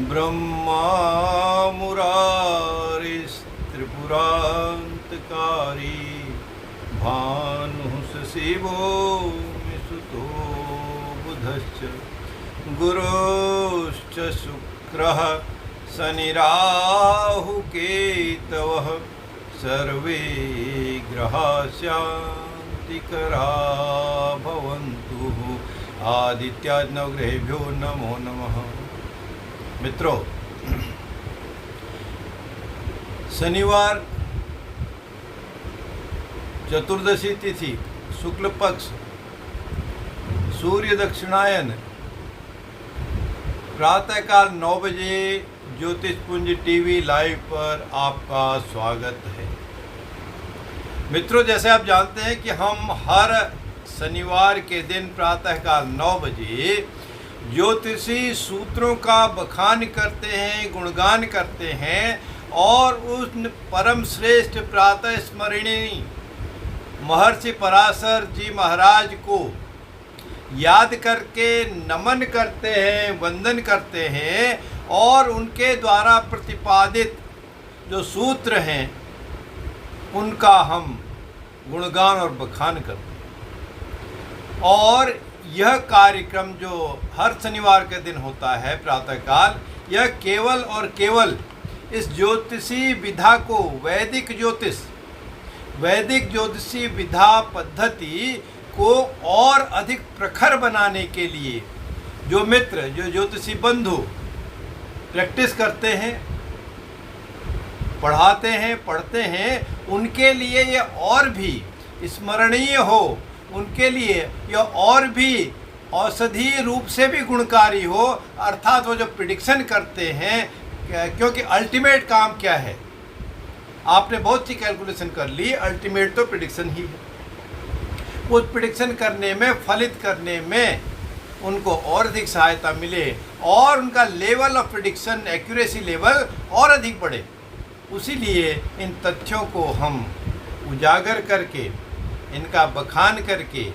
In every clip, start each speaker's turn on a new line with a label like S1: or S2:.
S1: ब्रह्मा मुरारिस्त्रिपुरान्तकारी भानुः शिवो सुतो बुधश्च गुरुश्च शुक्रः शनिराहुकेतवः सर्वे ग्रहा शान्तिकरा भवन्तु। आदित्यादि नवग्रहेभ्यो नमो नमः। मित्रों, शनिवार चतुर्दशी तिथि, शुक्ल पक्ष, सूर्य दक्षिणायन, प्रातःकाल 9 बजे ज्योतिषपुंज टीवी लाइव पर आपका स्वागत है। मित्रों, जैसे आप जानते हैं कि हम हर शनिवार के दिन प्रातःकाल 9 बजे ज्योतिषी सूत्रों का बखान करते हैं, गुणगान करते हैं और उस परम श्रेष्ठ प्रातः स्मरणीय महर्षि पराशर जी महाराज को याद करके नमन करते हैं, वंदन करते हैं और उनके द्वारा प्रतिपादित जो सूत्र हैं उनका हम गुणगान और बखान करते हैं। और यह कार्यक्रम जो हर शनिवार के दिन होता है प्रातःकाल, यह केवल और केवल इस ज्योतिषी विधा को वैदिक ज्योतिषी विधा पद्धति को और अधिक प्रखर बनाने के लिए जो मित्र, जो ज्योतिषी बंधु प्रैक्टिस करते हैं, पढ़ाते हैं, पढ़ते हैं, उनके लिए ये और भी स्मरणीय हो, उनके लिए यह और भी औषधीय रूप से भी गुणकारी हो। अर्थात वो जो प्रिडिक्शन करते हैं, क्योंकि अल्टीमेट काम क्या है, आपने बहुत सी कैलकुलेशन कर ली, अल्टीमेट तो प्रिडिक्शन ही है। उस प्रिडिक्शन करने में, फलित करने में उनको और अधिक सहायता मिले और उनका level of prediction, accuracy level और अधिक बढ़े। उसी लिए इन तथ्यों को हम उजागर करके, इनका बखान करके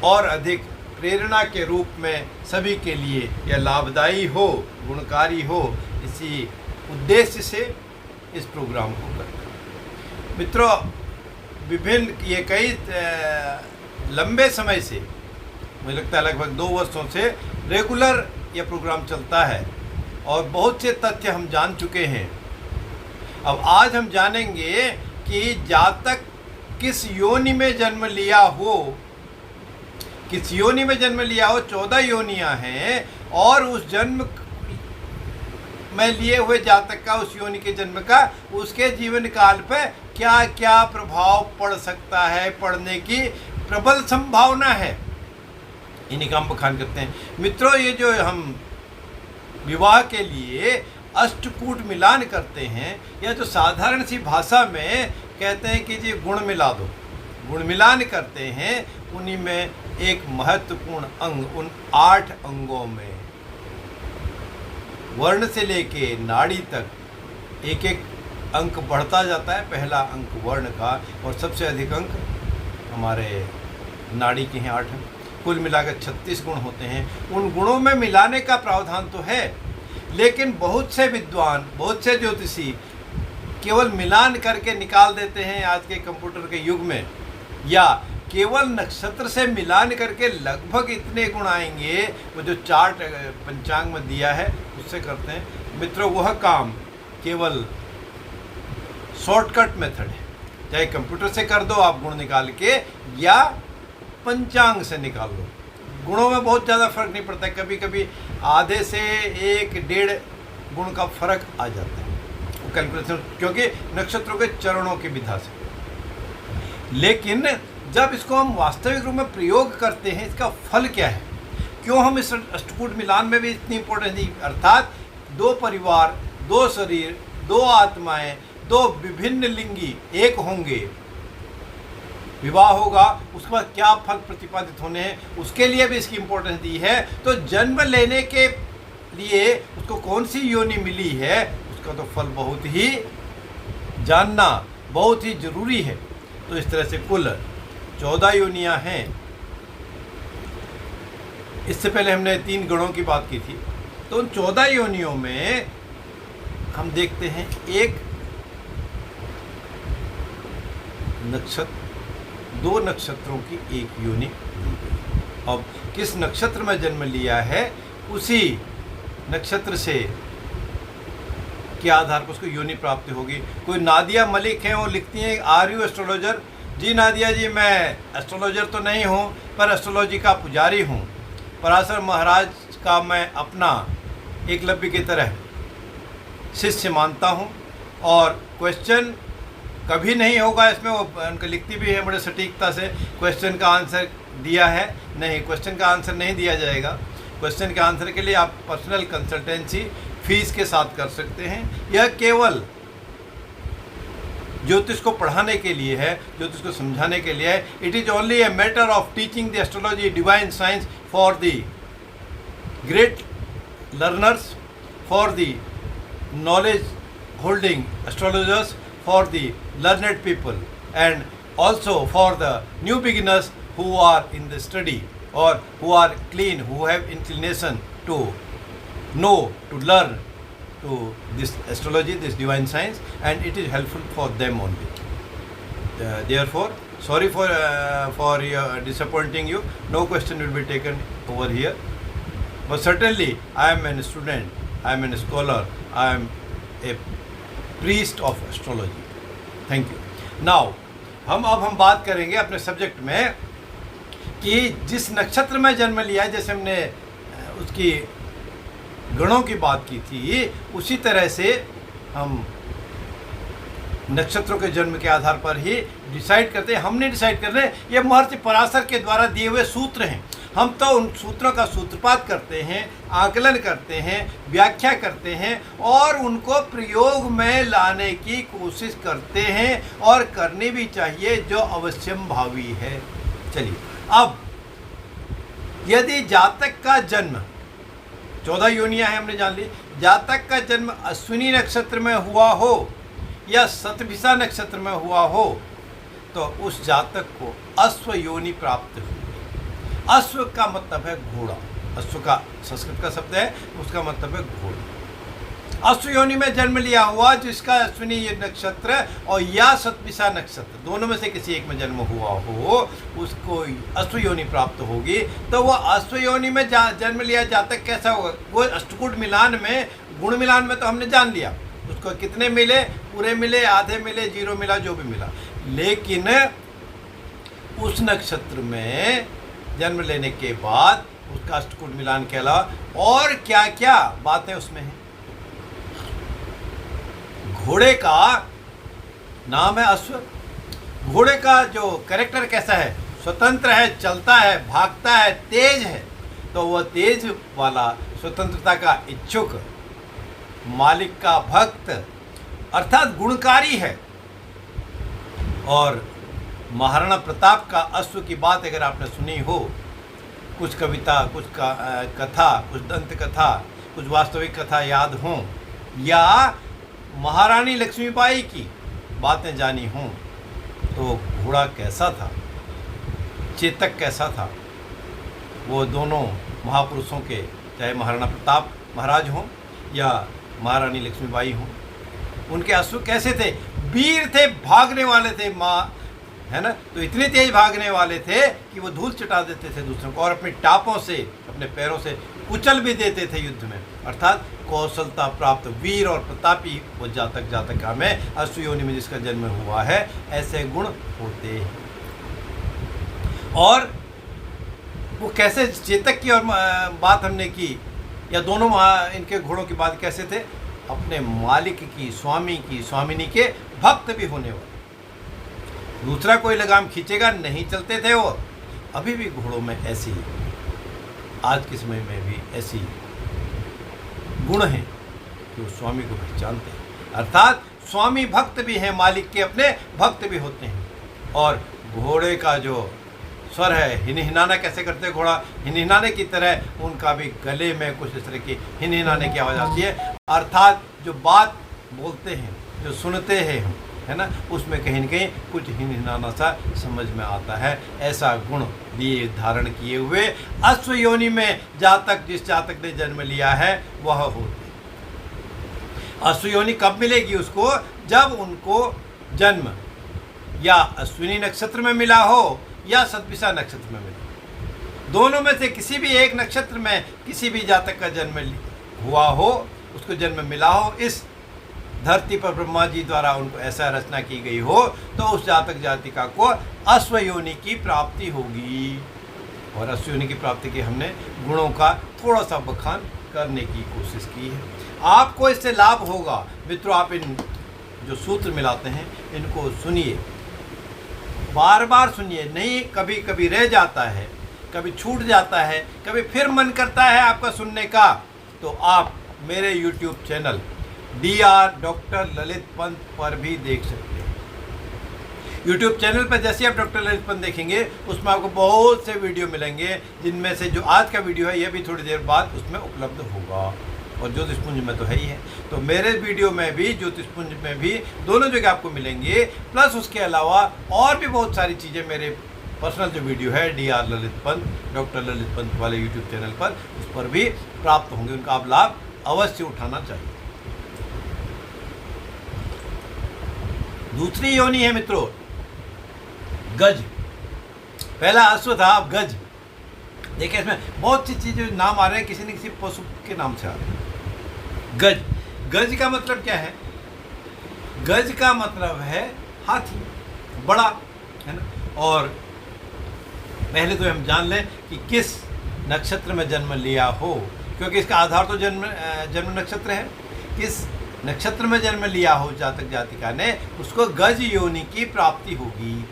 S1: और अधिक प्रेरणा के रूप में सभी के लिए यह लाभदायी हो, गुणकारी हो, इसी उद्देश्य से इस प्रोग्राम को करते हैं। मित्रों, विभिन्न ये कई लंबे समय से, मुझे लगता है लगभग 2 वर्षों से रेगुलर यह प्रोग्राम चलता है और बहुत से तथ्य हम जान चुके हैं। अब आज हम जानेंगे कि जातक किस योनि में जन्म लिया हो, 14 योनियां हैं और उस जन्म में लिए हुए जातक का, उस योनि के जन्म का, उसके जीवन काल पर क्या क्या प्रभाव पड़ सकता है, पड़ने की प्रबल संभावना है, इन्हीं का हम बखान करते हैं। मित्रों, ये जो हम विवाह के लिए अष्टकूट मिलान करते हैं, या जो साधारण सी भाषा में कहते हैं कि जी गुण मिला दो, गुण मिलान करते हैं, उन्हीं में एक महत्वपूर्ण अंग, उन 8 अंगों में वर्ण से लेके नाड़ी तक एक एक अंक बढ़ता जाता है। पहला अंक वर्ण का और सबसे अधिक अंक हमारे नाड़ी के हैं 8 हैं। कुल मिलाकर 36 गुण होते हैं। उन गुणों में मिलाने का प्रावधान तो है, लेकिन बहुत से विद्वान, बहुत से ज्योतिषी केवल मिलान करके निकाल देते हैं आज के कंप्यूटर के युग में, या केवल नक्षत्र से मिलान करके लगभग इतने गुण आएंगे, वो जो चार्ट पंचांग में दिया है उससे करते हैं। मित्रों, वह काम केवल शॉर्टकट मेथड है। चाहे कंप्यूटर से कर दो आप गुण निकाल के, या पंचांग से निकाल लो, गुणों में बहुत ज़्यादा फर्क नहीं पड़ता है। कभी कभी आधे से 1-1.5 गुण का फर्क आ जाता है वो कैलकुलेशन, क्योंकि नक्षत्रों के चरणों की विधा से। लेकिन जब इसको हम वास्तविक रूप में प्रयोग करते हैं, इसका फल क्या है, क्यों हम इस अष्टकूट मिलान में भी इतनी इंपॉर्टेंस दी, अर्थात 2 परिवार, 2 शरीर, 2 आत्माएं, 2 विभिन्न लिंगी एक होंगे, विवाह होगा, उसके बाद क्या फल प्रतिपादित होने हैं, उसके लिए भी इसकी इंपॉर्टेंस दी है। तो जन्म लिए उसको कौन सी योनि मिली है उसका तो फल बहुत ही जानना बहुत ही जरूरी है। तो इस तरह से कुल 14 योनियां हैं। इससे पहले हमने 3 गणों की बात की थी। तो उन 14 योनियों में हम देखते हैं एक नक्षत्र 2 नक्षत्रों की एक योनि दी गई। अब किस नक्षत्र में जन्म लिया है उसी नक्षत्र से के आधार पर उसको योनि प्राप्ति होगी। कोई नादिया मलिक हैं, वो लिखती हैं आर यू एस्ट्रोलॉजर? जी नादिया जी, मैं एस्ट्रोलॉजर तो नहीं हूँ पर एस्ट्रोलॉजी का पुजारी हूँ। पराशर महाराज का मैं अपना एकलव्य की तरह शिष्य मानता हूँ और क्वेश्चन कभी नहीं होगा इसमें। वो उनका लिखती भी है बड़े सटीकता से, क्वेश्चन का आंसर दिया है नहीं, क्वेश्चन का आंसर नहीं दिया जाएगा। क्वेश्चन के आंसर के लिए आप पर्सनल कंसल्टेंसी फीस के साथ कर सकते हैं। यह केवल ज्योतिष को पढ़ाने के लिए है, ज्योतिष को समझाने के लिए है। It is only a matter of teaching the astrology divine science for the great learners, for the knowledge holding astrologers, for the learned people, and also for the new beginners who are in the study or who are clean, who have inclination to know, to learn to this astrology, this divine science, and it is helpful for them only. Therefore, sorry for disappointing you. No question will be taken over here, but certainly I am a student, I am a scholar, I am a priest of astrology. Thank you. Now हम बात करेंगे अपने subject में कि जिस नक्षत्र में जन्म लिया है, जैसे हमने उसकी गणों की बात की थी, उसी तरह से हम नक्षत्रों के जन्म के आधार पर ही डिसाइड करते हैं। हम नहीं डिसाइड कर रहे, ये महर्षि पराशर के द्वारा दिए हुए सूत्र हैं। हम तो उन सूत्रों का सूत्रपात करते हैं, आकलन करते हैं, व्याख्या करते हैं और उनको प्रयोग में लाने की कोशिश करते हैं और करनी भी चाहिए, जो अवश्यम भावी है। चलिए, अब यदि जातक का जन्म 14 योनियां हैं हमने जान ली, जातक का जन्म अश्विनी नक्षत्र में हुआ हो या शतभिषा नक्षत्र में हुआ हो तो उस जातक को अश्व योनि प्राप्त हुई। अश्व का मतलब है घोड़ा, अश्व का संस्कृत का शब्द है, उसका मतलब है घोड़ा। अश्व योनि में जन्म लिया हुआ जिसका अश्विनी नक्षत्र और या शतभिषा नक्षत्र दोनों में से किसी एक में जन्म हुआ हो, उसको अश्व योनि प्राप्त होगी। तो वह अश्व योनि में जन्म लिया जातक कैसा होगा? वो अष्टकूट मिलान में, गुण मिलान में तो हमने जान लिया उसको कितने मिले, पूरे मिले, आधे मिले, 0 मिला, जो भी मिला। लेकिन उस नक्षत्र में जन्म लेने के बाद उसका अष्टकूट मिलान के अलावा और क्या क्या बातें उसमें हैं। घोड़े का नाम है अश्व। घोड़े का जो कैरेक्टर कैसा है? स्वतंत्र है, चलता है, भागता है, तेज है। तो वह तेज वाला, स्वतंत्रता का इच्छुक, मालिक का भक्त, अर्थात गुणकारी है। और महाराणा प्रताप का अश्व की बात अगर आपने सुनी हो, कुछ कविता, कुछ कथा, कुछ दंत कथा, कुछ वास्तविक कथा याद हों, या महारानी लक्ष्मीबाई की बातें जानी हों, तो घोड़ा कैसा था, चेतक कैसा था, वो दोनों महापुरुषों के, चाहे महाराणा प्रताप महाराज हों या महारानी लक्ष्मीबाई हों, उनके अश्व कैसे थे? वीर थे, भागने वाले थे, है ना। तो इतने तेज भागने वाले थे कि वो धूल चटा देते थे दूसरों को और अपनी टापों से, अपने पैरों से कुचल भी देते थे युद्ध में। अर्थात कौशलता प्राप्त वीर और प्रतापी वो जातका में, अश्व योनि में जिसका जन्म हुआ है, ऐसे गुण होते हैं। और वो कैसे, चेतक की और बात हमने की, या दोनों इनके घोड़ों की बात कैसे थे? अपने मालिक की, स्वामी की, स्वामिनी के भक्त भी होने वाले। दूसरा कोई लगाम खींचेगा नहीं चलते थे वो। अभी भी घोड़ों में ऐसी, आज के समय में भी ऐसी गुण हैं कि वो स्वामी को पहचानते हैं। अर्थात स्वामी भक्त भी हैं, मालिक के अपने भक्त भी होते हैं। और घोड़े का जो स्वर है, हिनहिनाना कैसे करते हैं घोड़ा, हिनहिनाने की तरह उनका भी गले में कुछ इस तरह की हिनहिनाने की आवाज़ आती है। अर्थात जो बात बोलते हैं, जो सुनते हैं, है ना, उसमें कहीं न कहीं कुछ हिनहिनाना सा समझ में आता है। ऐसा गुण लिए धारण किए हुए अश्व योनि में जिस जातक ने जन्म लिया है वह होते। अश्व योनि कब मिलेगी उसको? जब उनको जन्म या अश्विनी नक्षत्र में मिला हो या शतभिषा नक्षत्र में मिला, दोनों में से किसी भी एक नक्षत्र में किसी भी जातक का जन्म हुआ हो, उसको जन्म मिला हो, इस धरती पर ब्रह्मा जी द्वारा उनको ऐसा रचना की गई हो, तो उस जातक जातिका को अश्व योनि की प्राप्ति होगी। और अश्व योनि की प्राप्ति के हमने गुणों का थोड़ा सा बखान करने की कोशिश की है। आपको इससे लाभ होगा मित्रों। आप इन जो सूत्र मिलाते हैं इनको सुनिए, बार बार सुनिए। नहीं, कभी कभी रह जाता है, कभी छूट जाता है, कभी फिर मन करता है आपका सुनने का, तो आप मेरे YouTube channel doctor Lalit Pant पर भी देख सकते हैं। YouTube चैनल पर जैसे आप डॉक्टर ललित पंत देखेंगे उसमें आपको बहुत से वीडियो मिलेंगे, जिनमें से जो आज का वीडियो है यह भी थोड़ी देर बाद उसमें उपलब्ध होगा। और ज्योतिषपुंज में तो है ही है, तो मेरे वीडियो में भी ज्योतिषपुंज में भी दोनों जगह आपको मिलेंगे। प्लस उसके अलावा और भी बहुत सारी चीज़ें मेरे पर्सनल जो वीडियो है ललित पंत, डॉक्टर ललित पंत वाले YouTube चैनल पर, उस पर भी प्राप्त होंगे। उनका आप लाभ अवश्य उठाना चाहिए। दूसरी योनि है मित्रों गज। पहला अश्व था, अब गज। देखिए इसमें बहुत सी चीज़ें नाम आ रहे हैं, किसी न किसी पशु के नाम से आ रहे हैं। गज, गज का मतलब क्या है? गज का मतलब है हाथी, बड़ा, है ना। और पहले तो हम जान लें कि किस नक्षत्र में जन्म लिया हो, क्योंकि इसका आधार तो जन्म नक्षत्र है। किस नक्षत्र में जन्म लिया हो जातक जातिका ने, उसको गज योनि की प्राप्ति होगी।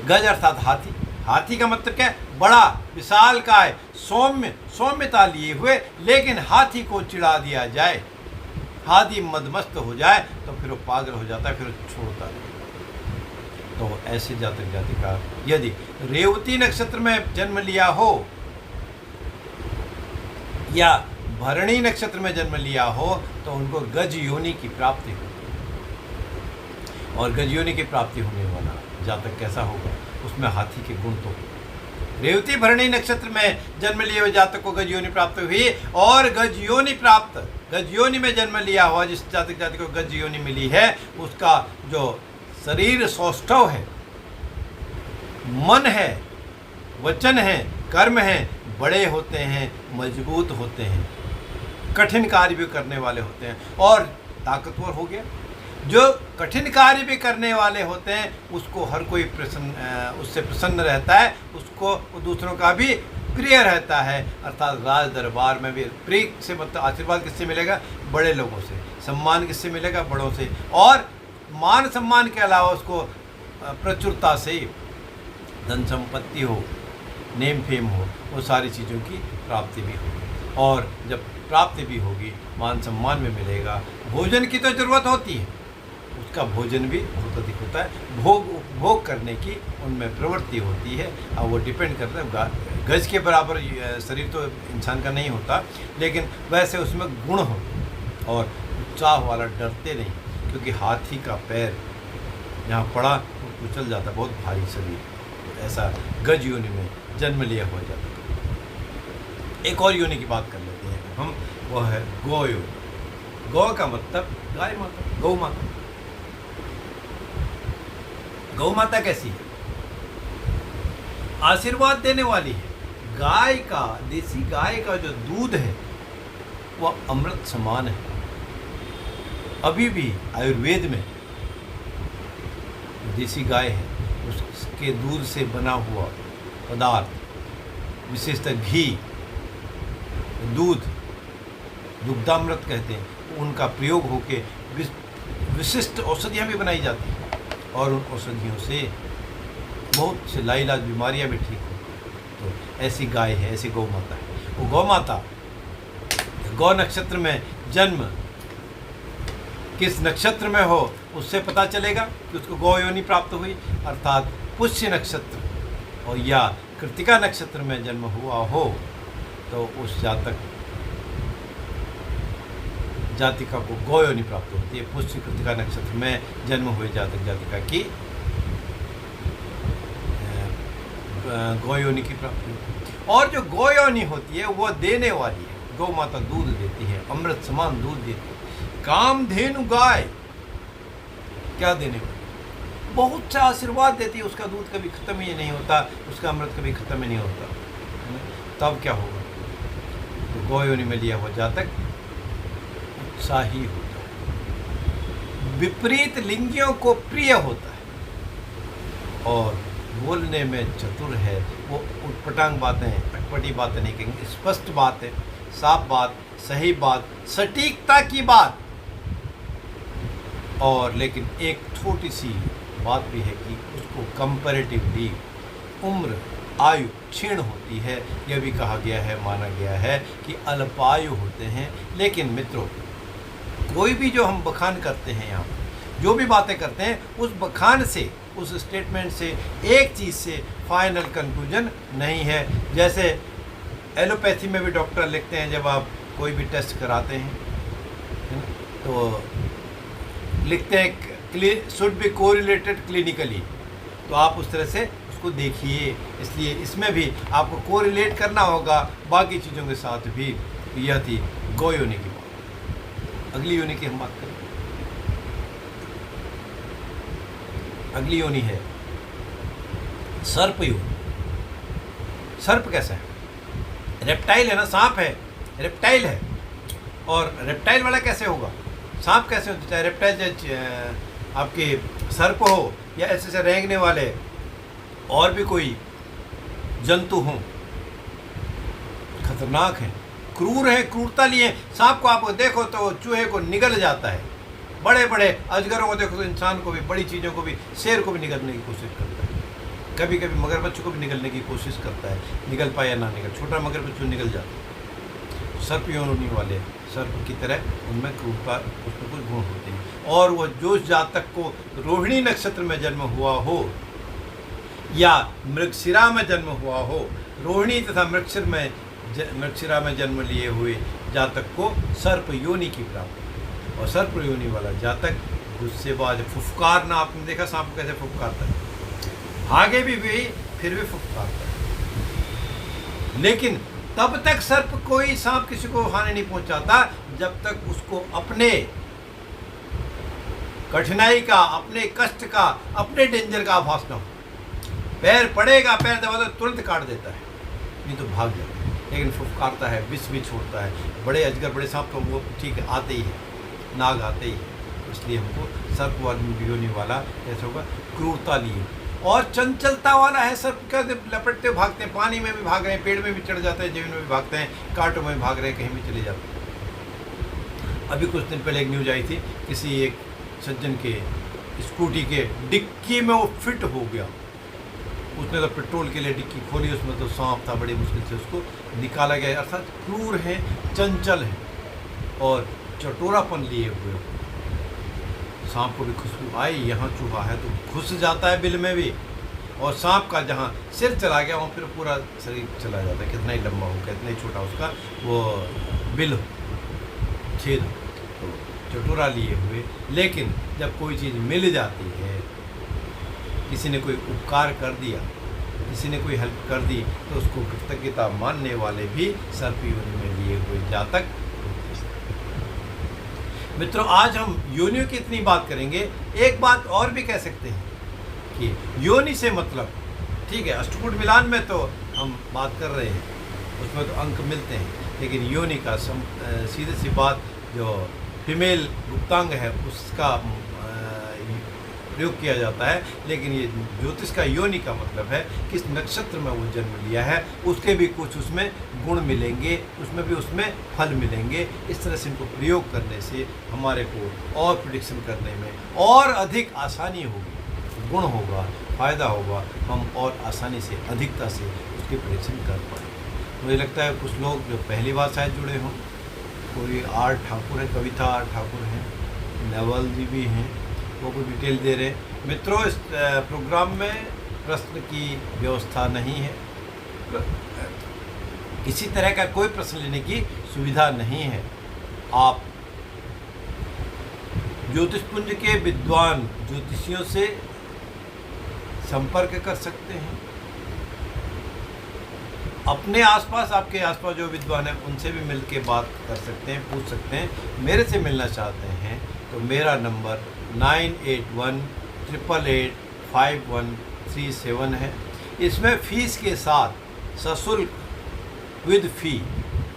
S1: गज अर्थात हाथी। हाथी का मतलब क्या है? बड़ा, विशालकाय, सौम्यता लिए हुए, लेकिन हाथी को चिढ़ा दिया जाए, हाथी मदमस्त हो जाए तो फिर वो पागल हो जाता है, फिर छोड़ता है। तो ऐसे जातक जातिका यदि रेवती नक्षत्र में जन्म लिया हो या भरणी नक्षत्र में जन्म लिया हो, तो उनको गज योनि की प्राप्ति होगी। और गज योनि की प्राप्ति होने वाला जातक कैसा होगा? उसमें हाथी के गुण तो। रेवती भरणी नक्षत्र में जन्म लिए हुए जातक को गज योनि प्राप्त हुई, और गज योनि में जन्म लिया हुआ जिस जातक जाति को गज योनि मिली है, उसका जो शरीर सौष्ठव है, मन है, वचन है, कर्म है, बड़े होते हैं, मजबूत होते हैं, कठिन कार्य भी करने वाले होते हैं और ताकतवर हो गया। जो कठिन कार्य भी करने वाले होते हैं उसको हर कोई उससे प्रसन्न रहता है, उसको दूसरों का भी प्रिय रहता है। अर्थात राज दरबार में भी प्रिय से मतलब आशीर्वाद किससे मिलेगा? बड़े लोगों से। सम्मान किससे मिलेगा? बड़ों से। और मान सम्मान के अलावा उसको प्रचुरता से धन संपत्ति हो, नेम फेम हो, वो सारी चीज़ों की प्राप्ति भी होगी। और जब प्राप्ति भी होगी, मान सम्मान भी मिलेगा। भोजन की तो ज़रूरत होती है, उसका भोजन भी बहुत अधिक होता है। भोग करने की उनमें प्रवृत्ति होती है। अब वो डिपेंड करता है, गज के बराबर शरीर तो इंसान का नहीं होता, लेकिन वैसे उसमें गुण हो और उत्साह वाला, डरते नहीं, क्योंकि हाथी का पैर यहाँ पड़ा तो कुचल जाता, बहुत भारी शरीर। तो ऐसा गज योनि में जन्म लिया हुआ जाता है। एक और योनि की बात कर लेते हैं हम, वो है गौ योनि। गौ का मतलब गाय माता, गौ माता। गौ माता कैसी है? आशीर्वाद देने वाली है। गाय का, देसी गाय का जो दूध है वह अमृत समान है। अभी भी आयुर्वेद में देसी गाय है, उसके दूध से बना हुआ पदार्थ, विशेषतः घी, दूध, दुग्धामृत कहते हैं, उनका प्रयोग होके विशिष्ट औषधियाँ भी बनाई जाती हैं। और उन औषधियों से बहुत से लाइलाज बीमारियाँ भी ठीक हो। तो ऐसी गाय है, ऐसी गौ माता है। वो गौ माता गौ नक्षत्र में जन्म किस नक्षत्र में हो उससे पता चलेगा कि उसको गौ योनि प्राप्त हुई। अर्थात पुष्य नक्षत्र और या कृतिका नक्षत्र में जन्म हुआ हो तो उस जातिका को गो योनि प्राप्त होती है। पुष्य कृतिका नक्षत्र में जन्म हुए जातक जातिका की गो योनि की प्राप्ति होती है। और जो गो योनि होती है वो देने वाली है। गौ माता दूध देती है, अमृत समान दूध देती है। कामधेनु गाय क्या देने वाली, बहुत सा आशीर्वाद देती है। उसका दूध कभी खत्म ही नहीं होता, उसका अमृत कभी खत्म ही नहीं होता। तब क्या होगा, तो गौ योनि में लिया हुआ जातक उत्साही होता है, विपरीत लिंगियों को प्रिय होता है और बोलने में चतुर है। वो उटपटांग बातें, अटपटी बातें नहीं कहेंगे, स्पष्ट बात है, साफ बात, सही बात, सटीकता की बात। और लेकिन एक छोटी सी बात भी है कि उसको कंपैरेटिवली उम्र आयु क्षीण होती है। यह भी कहा गया है, माना गया है कि अल्पायु होते हैं। लेकिन मित्रों, कोई भी जो हम बखान करते हैं, यहाँ जो भी बातें करते हैं, उस बखान से, उस स्टेटमेंट से, एक चीज़ से फाइनल कंक्लूजन नहीं है। जैसे एलोपैथी में भी डॉक्टर लिखते हैं, जब आप कोई भी टेस्ट कराते हैं, है ना, तो लिखते हैं शुड बी कोरिलेटेड क्लिनिकली। तो आप उस तरह से उसको देखिए। इसलिए इसमें भी आपको कोरिलेट करना होगा बाकी चीज़ों के साथ भी। यह थी गो योनि की बात। अगली योनि की हम बात करें। अगली योनि है सर्प योनि। सर्प कैसा है? रेप्टाइल है ना, सांप है, रेप्टाइल है। और रेप्टाइल वाला कैसे होगा, सांप कैसे होता है? चाहे रेप्टाइल आपके सर्प हो या ऐसे ऐसे रेंगने वाले और भी कोई जंतु हों, खतरनाक हैं, क्रूर हैं, क्रूरता लिए। सांप को आप देखो तो चूहे को निगल जाता है, बड़े बड़े अजगरों को देखो तो इंसान को भी, बड़ी चीज़ों को भी, शेर को भी निगलने की कोशिश करता है। कभी कभी मगरमच्छ को भी निगलने की कोशिश करता है, निगल पाए या ना निगल, छोटा मगरमच्छ निगल जाता है। सर्प योनि वाले सर्प की तरह उनमें क्रूरता, उसमें कुछ गुण होते हैं। और वो जो जातक को रोहिणी नक्षत्र में जन्म हुआ हो या मृगशिरा में जन्म हुआ हो, रोहिणी तथा मृगशिरा में जन्म लिए हुए जातक को सर्प योनि की प्राप्ति। और सर्प योनि वाला जातक गुस्सेबाज, फुफकारना, आपने देखा सांप कैसे फुफकारता है, आगे भी फिर भी फुफकारता है। लेकिन तब तक सर्प, कोई सांप किसी को हानि नहीं पहुंचाता जब तक उसको अपने कठिनाई का, अपने कष्ट का, अपने डेंजर का आभास न हो। पैर पड़ेगा, पैर दबा तो तुरंत काट देता है, नहीं तो भाग जाता है। लेकिन फुफकारता है, विष भी छोड़ता है। बड़े अजगर, बड़े सांप तो वो ठीक है, आते ही है, नाग आते ही है। इसलिए हमको सर्प योनि वाला ऐसा होगा, क्रूरता लिए। और चंचलता वाला है सर्प, क्या लपटते भागते हैं, पानी में भी भाग रहे हैं, पेड़ में भी चढ़ जाते हैं, जमीन में भी भागते हैं, कांटों में भाग रहे हैं, कहीं भी चले जाते हैं। अभी कुछ दिन पहले एक न्यूज आई थी, किसी एक सज्जन के स्कूटी के डिक्की में वो फिट हो गया। उसने तो पेट्रोल के लिए डिक्की खोली, उसमें तो सांप था, बड़ी मुश्किल से उसको निकाला गया। अर्थात क्रूर है, चंचल है और चटोरापन लिए हुए। सांप को भी खुशबू आई, यहाँ चूहा है तो घुस जाता है बिल में भी। और सांप का जहाँ सिर चला गया वहाँ फिर पूरा शरीर चला जाता है, कितना ही लंबा हो, कितना ही छोटा उसका वो बिल हो, छेद हो। तो चटोरा लिए हुए। लेकिन जब कोई चीज़ मिल जाती है, किसी ने कोई उपकार कर दिया, किसी ने कोई हेल्प कर दी, तो उसको कृतज्ञता मानने वाले भी सर्प योनि में लिए हुए जातक। मित्रों, आज हम योनियों की इतनी बात करेंगे। एक बात और भी कह सकते हैं कि योनि से मतलब, ठीक है, अष्टकूट मिलान में तो हम बात कर रहे हैं, उसमें तो अंक मिलते हैं, लेकिन योनि का सीधी सी बात, जो फीमेल गुप्तांग है उसका प्रयोग किया जाता है। लेकिन ये ज्योतिष का योनि का मतलब है किस नक्षत्र में वो जन्म लिया है, उसके भी कुछ उसमें गुण मिलेंगे, उसमें फल मिलेंगे। इस तरह से इनको प्रयोग करने से हमारे को और प्रिडिक्शन करने में और अधिक आसानी होगी, गुण होगा, फ़ायदा होगा, हम और आसानी से, अधिकता से उसकी प्रिडिक्शन कर पाएँ। मुझे लगता है कुछ लोग जो पहली बार शायद जुड़े हों, कोई आर ठाकुर है, कविता आर ठाकुर हैं, नवल जी भी हैं, वो कोई डिटेल दे रहे हैं। मित्रों, इस प्रोग्राम में प्रश्न की व्यवस्था नहीं है, किसी तरह का कोई प्रश्न लेने की सुविधा नहीं है। आप ज्योतिष पुंज के विद्वान ज्योतिषियों से संपर्क कर सकते हैं। अपने आसपास, आपके आसपास जो विद्वान हैं उनसे भी मिल के बात कर सकते हैं, पूछ सकते हैं। मेरे से मिलना चाहते हैं तो मेरा नंबर 9818885137 है। इसमें फ़ीस के साथ सशुल्क विद फ़ी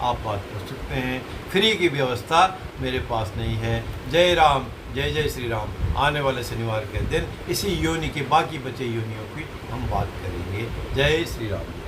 S1: आप बात कर सकते हैं। फ्री की व्यवस्था मेरे पास नहीं है। जय राम, जय जय श्री राम। आने वाले शनिवार के दिन इसी योनि के बाकी बचे योनियों की हम बात करेंगे। जय श्री राम।